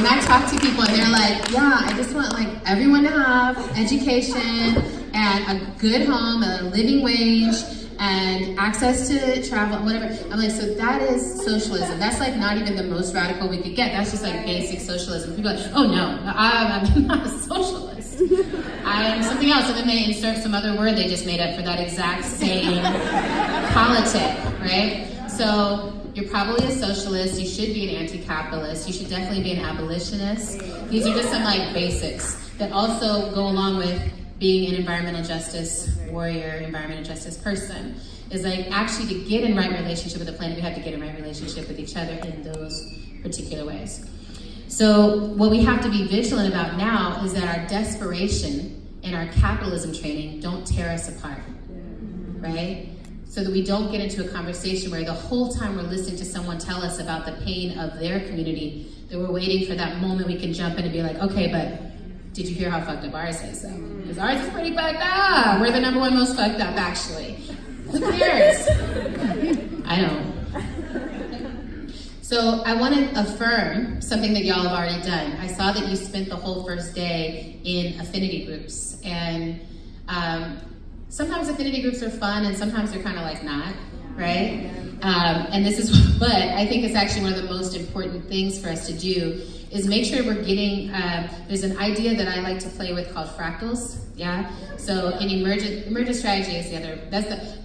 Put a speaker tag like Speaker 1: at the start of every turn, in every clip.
Speaker 1: I talk to people and they're like, yeah, I just want like everyone to have education and a good home, a living wage, and access to travel, whatever. I'm like, so that is socialism. That's like not even the most radical we could get. That's just like basic socialism. People are like, oh no, I'm not a socialist. I'm something else. And then they insert some other word they just made up for that exact same politic, right? So you're probably a socialist. You should be an anti-capitalist. You should definitely be an abolitionist. These are just some like basics that also go along with being an environmental justice warrior, environmental justice person. Is like actually to get in right relationship with the planet, we have to get in right relationship with each other in those particular ways. So what we have to be vigilant about now is that our desperation and our capitalism training don't tear us apart, right? So that we don't get into a conversation where the whole time we're listening to someone tell us about the pain of their community, that we're waiting for that moment we can jump in and be like, okay, but did you hear how fucked up ours is though? Because ours is pretty fucked up. We're the number one most fucked up, actually. Who cares? I don't. So I want to affirm something that y'all have already done. I saw that you spent the whole first day in affinity groups. And sometimes affinity groups are fun and sometimes they're kind of like not, right? And this is, but I think it's actually one of the most important things for us to do is make sure we're getting, there's an idea that I like to play with called fractals, yeah? So in emergent strategy is the other,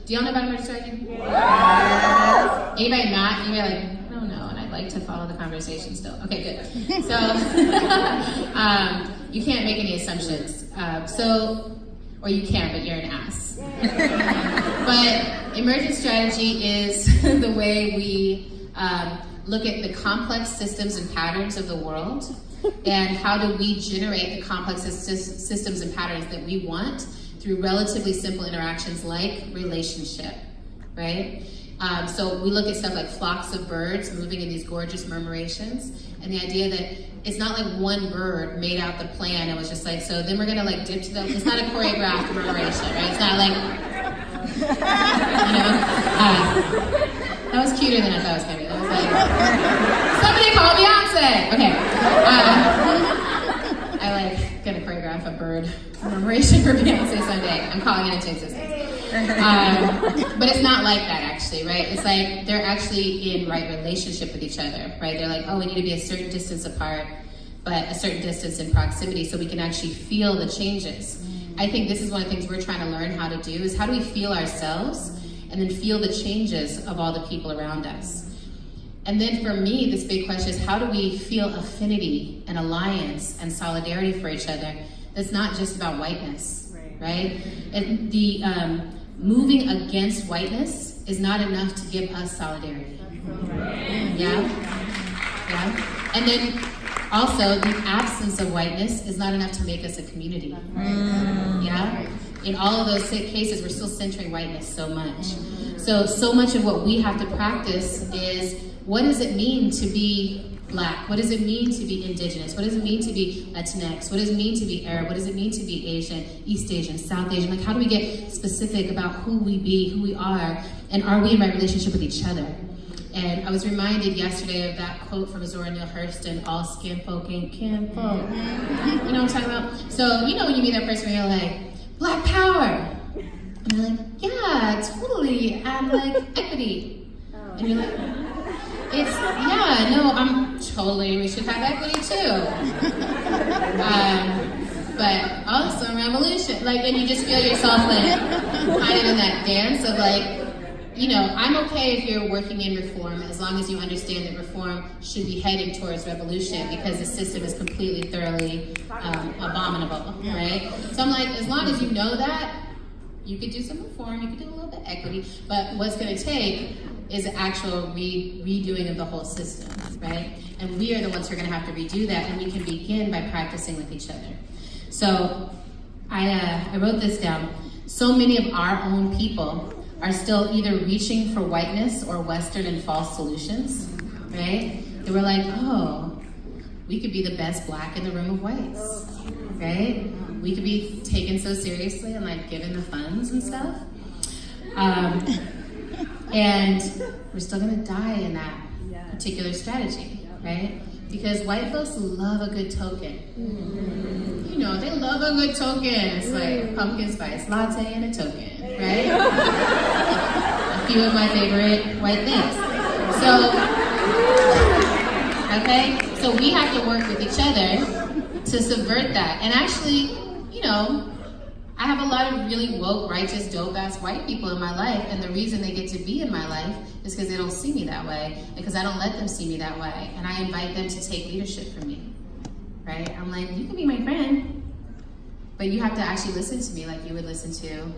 Speaker 1: do y'all know about emergent strategy? Yes. Anybody not? Anybody like, I don't know, and I'd like to follow the conversation still. Okay, good. So, you can't make any assumptions. Or you can, but you're an ass. But emergent strategy is the way we look at the complex systems and patterns of the world, and how do we generate the complex systems and patterns that we want through relatively simple interactions like relationship, right? So we look at stuff like flocks of birds moving in these gorgeous murmurations, and the idea that it's not like one bird made out the plan and was just like, so then we're gonna like dip to the, it's not a choreographed murmuration, right? It's not like, you know, that was cuter than I thought it was gonna be. That was like, somebody call Beyonce! Okay. I like gonna choreograph a bird murmuration for Beyonce someday. I'm calling it into existence. But it's not like that actually, right? It's like they're actually in right relationship with each other, right? They're like, oh, we need to be a certain distance apart, but a certain distance in proximity so we can actually feel the changes. I think this is one of the things we're trying to learn how to do is how do we feel ourselves and then feel the changes of all the people around us. And then for me, this big question is how do we feel affinity and alliance and solidarity for each other that's not just about whiteness, right? And the moving against whiteness is not enough to give us solidarity. Yeah? Yeah? And then also, the absence of whiteness is not enough to make us a community. Yeah? In all of those cases, we're still centering whiteness so much. So much of what we have to practice is, what does it mean to be Black? What does it mean to be Indigenous? What does it mean to be Latinx? What does it mean to be Arab? What does it mean to be Asian, East Asian, South Asian? Like, how do we get specific about who we be, who we are, and are we in right relationship with each other? And I was reminded yesterday of that quote from Zora Neale Hurston, all skin folk ain't kin folk. You know what I'm talking about? So, you know when you meet that person where you're like, Black power. And they're like, yeah, totally, and like equity. And you're like, I'm totally, we should have equity too. But also revolution. Like, and you just feel yourself like kind of in that dance of like, you know, I'm okay if you're working in reform as long as you understand that reform should be heading towards revolution because the system is completely, thoroughly abominable, right? So I'm like, as long as you know that, you could do some reform, you could do a little bit of equity, but what's going to take is an actual redoing of the whole system, right? And we are the ones who are going to have to redo that, and we can begin by practicing with each other. So I wrote this down. So many of our own people are still either reaching for whiteness or Western and false solutions, right? They were like, oh, we could be the best Black in the room of whites, right? We could be taken so seriously and like given the funds and stuff. And we're still gonna die in that particular strategy. right? Because white folks love a good token. You know, they love a good token. It's like pumpkin spice latte and a token, right? A few of my favorite white things. So, okay? So we have to work with each other to subvert that. And actually, you know, I have a lot of really woke, righteous, dope-ass white people in my life, and the reason they get to be in my life is because they don't see me that way, because I don't let them see me that way, and I invite them to take leadership from me, right? I'm like, you can be my friend, but you have to actually listen to me like you would listen to,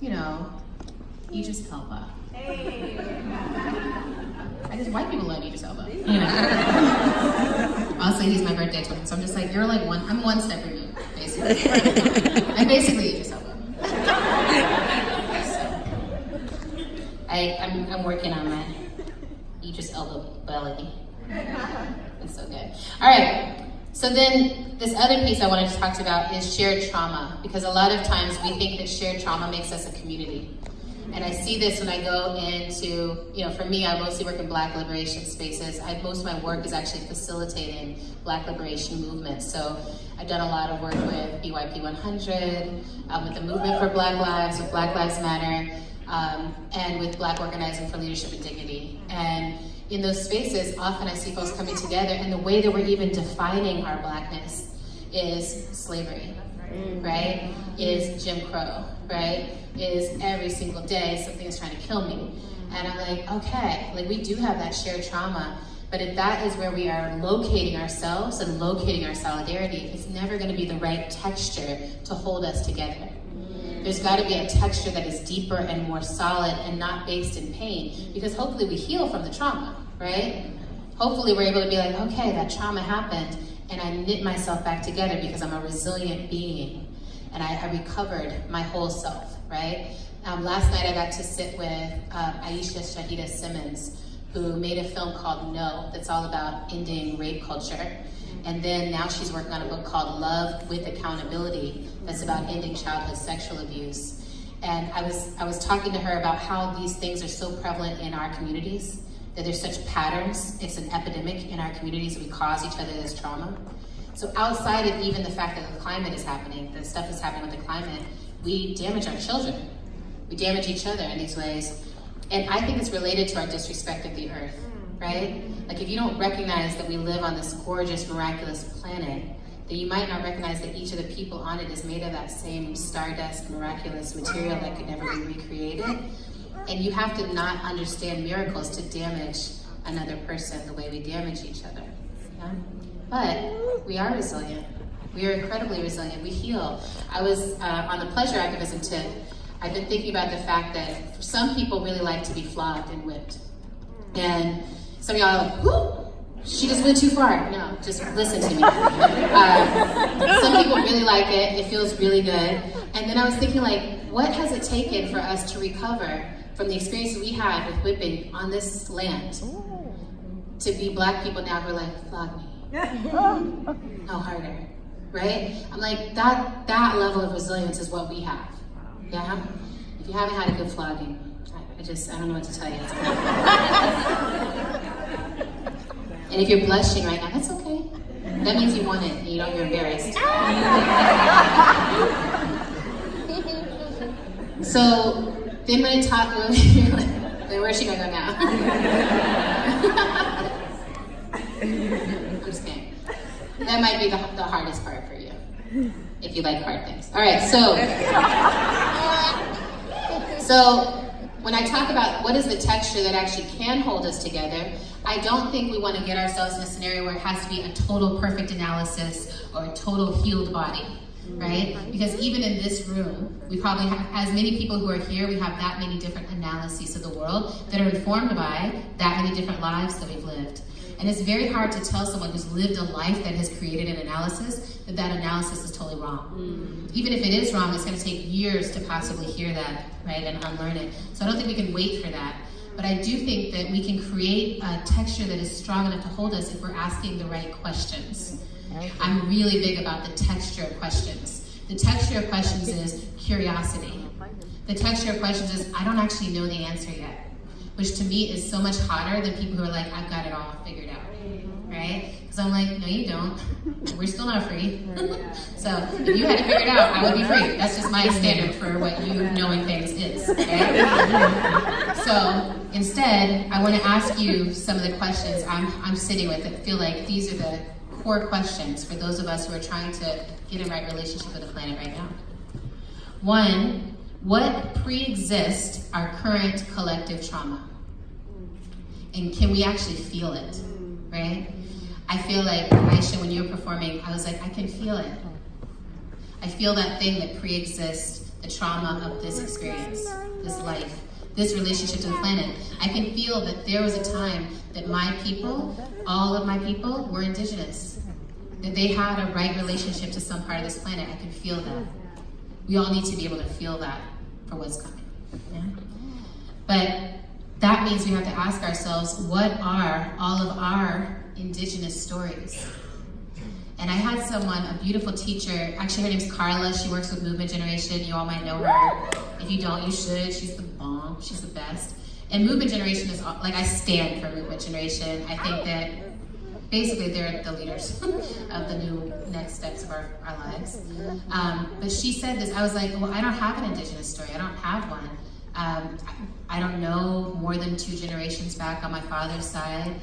Speaker 1: you know, Idris Elba. Hey. I just, white people love Idris Elba, you know. Also, he's my birthday twin, so I'm just like, you're like I'm one step removed, basically. I'm basically Idris Elba. I'm working on my Idris Elba belly. It's so good. All right. So then this other piece I wanted to talk about is shared trauma, because a lot of times we think that shared trauma makes us a community. And I see this when I go into, you know, for me, I mostly work in Black liberation spaces. Most of my work is actually facilitating Black liberation movements. So I've done a lot of work with BYP 100, with the Movement for Black Lives, with Black Lives Matter, and with Black Organizing for Leadership and Dignity. And in those spaces, often I see folks coming together, and the way that we're even defining our Blackness is slavery, right? Is Jim Crow, right? Is every single day something is trying to kill me. And I'm like, okay, like we do have that shared trauma, but if that is where we are locating ourselves and locating our solidarity, it's never gonna be the right texture to hold us together. There's gotta be a texture that is deeper and more solid and not based in pain, because hopefully we heal from the trauma, right? Hopefully we're able to be like, okay, that trauma happened, and I knit myself back together because I'm a resilient being, and I recovered my whole self, right? Last night I got to sit with Aisha Shahida Simmons, who made a film called No, that's all about ending rape culture. And then now she's working on a book called Love with Accountability, that's about ending childhood sexual abuse. And I was talking to her about how these things are so prevalent in our communities, that there's such patterns. It's an epidemic in our communities that we cause each other this trauma. So outside of even the fact that the climate is happening, the stuff is happening with the climate, we damage our children. We damage each other in these ways. And I think it's related to our disrespect of the earth, right? Like if you don't recognize that we live on this gorgeous, miraculous planet, then you might not recognize that each of the people on it is made of that same stardust, miraculous material that could never be recreated. And you have to not understand miracles to damage another person the way we damage each other. Yeah? But we are resilient. We are incredibly resilient. We heal. I was on the pleasure activism tip. I've been thinking about the fact that some people really like to be flogged and whipped. And some of y'all are like, whoo, she just went too far. No, just listen to me. Some people really like it. It feels really good. And then I was thinking, like, what has it taken for us to recover from the experiences we had with whipping on this land to be Black people now who are like, flog me. No harder, right? I'm like, that level of resilience is what we have. Yeah? If you haven't had a good flogging, I don't know what to tell you. And if you're blushing right now, that's okay. That means you want it and you're embarrassed. So then when it talk, where's she gonna go now? I'm just kidding. That might be the hardest part for you, if you like hard things. All right, so when I talk about what is the texture that actually can hold us together, I don't think we want to get ourselves in a scenario where it has to be a total perfect analysis or a total healed body, right? Because even in this room, we probably have, as many people who are here, we have that many different analyses of the world that are informed by that many different lives that we've lived. And it's very hard to tell someone who's lived a life that has created an analysis that analysis is totally wrong. Even if it is wrong, it's going to take years to possibly hear that, right, and unlearn it. So I don't think we can wait for that. But I do think that we can create a texture that is strong enough to hold us if we're asking the right questions. I'm really big about the texture of questions. The texture of questions is curiosity. The texture of questions is, I don't actually know the answer yet. which to me is so much hotter than people who are like, I've got it all figured out, right? Because I'm like, no, you don't. We're still not free. So if you had it figured out, I would be free. That's just my standard for what you knowing things is, okay? So instead, I want to ask you some of the questions I'm sitting with that feel like these are the core questions for those of us who are trying to get in right relationship with the planet right now. One, what pre-exists our current collective trauma? And can we actually feel it, right? I feel like, Aisha, when you were performing, I was like, I can feel it. I feel that thing that pre-exists the trauma of this experience, this life, this relationship to the planet. I can feel that there was a time that my people, all of my people, were indigenous. That they had a right relationship to some part of this planet. I can feel that. We all need to be able to feel that for what's coming. Yeah? But that means we have to ask ourselves, what are all of our indigenous stories? And I had someone, a beautiful teacher, actually her name's Carla, she works with Movement Generation, you all might know her. If you don't, you should, she's the bomb, she's the best. And Movement Generation is, like, I stand for Movement Generation. I think that basically they're the leaders of the new next steps of our lives. But she said this, I was like, well, I don't have an indigenous story, I don't have one. I don't know more than 2 generations back on my father's side,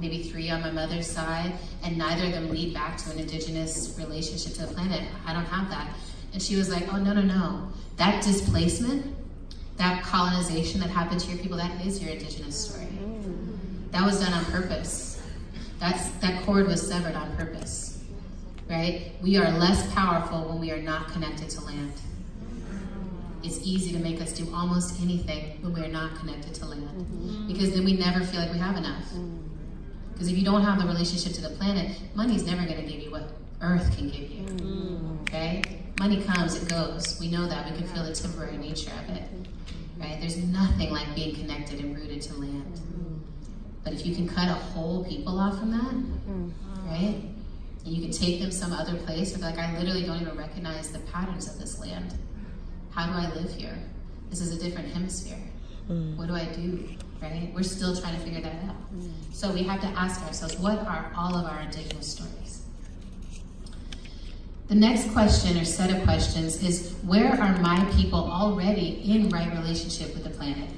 Speaker 1: maybe 3 on my mother's side, and neither of them lead back to an indigenous relationship to the planet. I don't have that. And she was like, oh, no. That displacement, that colonization that happened to your people, that is your indigenous story. That was done on purpose. That cord was severed on purpose, right? We are less powerful when we are not connected to land. It's easy to make us do almost anything when we are not connected to land, because then we never feel like we have enough. Because if you don't have the relationship to the planet, money's never going to give you what Earth can give you, okay? Money comes, it goes. We know that. We can feel the temporary nature of it, right? There's nothing like being connected and rooted to land. But if you can cut a whole people off from that, right? And you can take them some other place, where like, I literally don't even recognize the patterns of this land. How do I live here? This is a different hemisphere. What do I do, right? We're still trying to figure that out. So we have to ask ourselves, what are all of our indigenous stories? The next question or set of questions is, where are my people already in right relationship with the planet,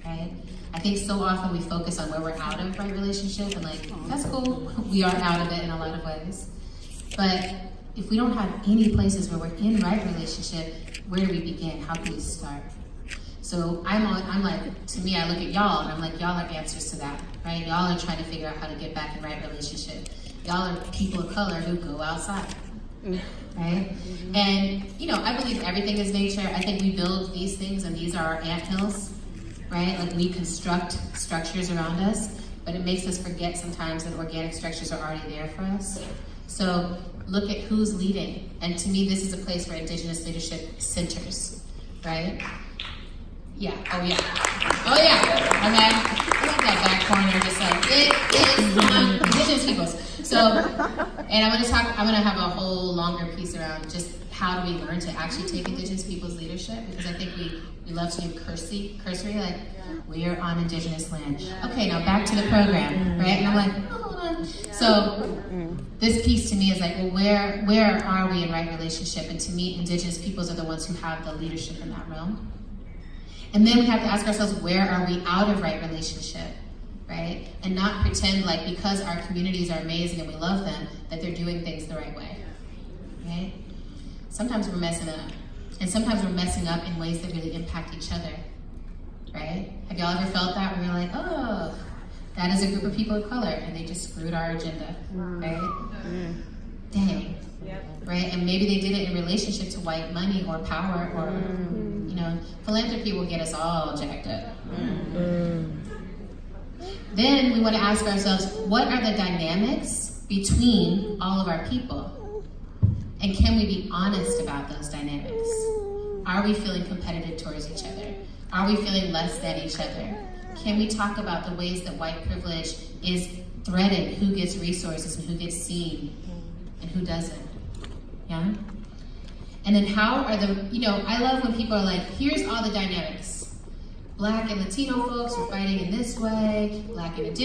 Speaker 1: right? I think so often we focus on where we're out of right relationship and like, that's cool, we are out of it in a lot of ways. But if we don't have any places where we're in right relationship, where do we begin? How can we start? So I'm like, to me, I look at y'all and I'm like, y'all are answers to that, right? Y'all are trying to figure out how to get back in right relationship. Y'all are people of color who go outside, right? And, I believe everything is nature. I think we build these things and these are our anthills, right? Like we construct structures around us, but it makes us forget sometimes that organic structures are already there for us. So look at who's leading. And to me, this is a place where indigenous leadership centers, right? Yeah, oh yeah. I mean, I like that back corner, just like, it is on indigenous peoples. So, and I'm gonna have a whole longer piece around just how do we learn to actually take indigenous people's leadership, because I think we love to do cursory, like, we are on indigenous land. Okay, now back to the program, right? And I'm like, hold on. So this piece to me is like, well, where are we in right relationship? And to me, indigenous peoples are the ones who have the leadership in that realm. And then we have to ask ourselves, where are we out of right relationship, right? And not pretend like because our communities are amazing and we love them, that they're doing things the right way, right? Sometimes we're messing up. And sometimes we're messing up in ways that really impact each other, right? Have y'all ever felt that where you're like, oh, that is a group of people of color and they just screwed our agenda, right? Dang, right? And maybe they did it in relationship to white money or power or, philanthropy will get us all jacked up. Then we want to ask ourselves, what are the dynamics between all of our people? And can we be honest about those dynamics? Are we feeling competitive towards each other? Are we feeling less than each other? Can we talk about the ways that white privilege is threading who gets resources and who gets seen and who doesn't? Yeah? And then how are I love when people are like, here's all the dynamics. Black and Latino folks are fighting in this way, Black and Indigenous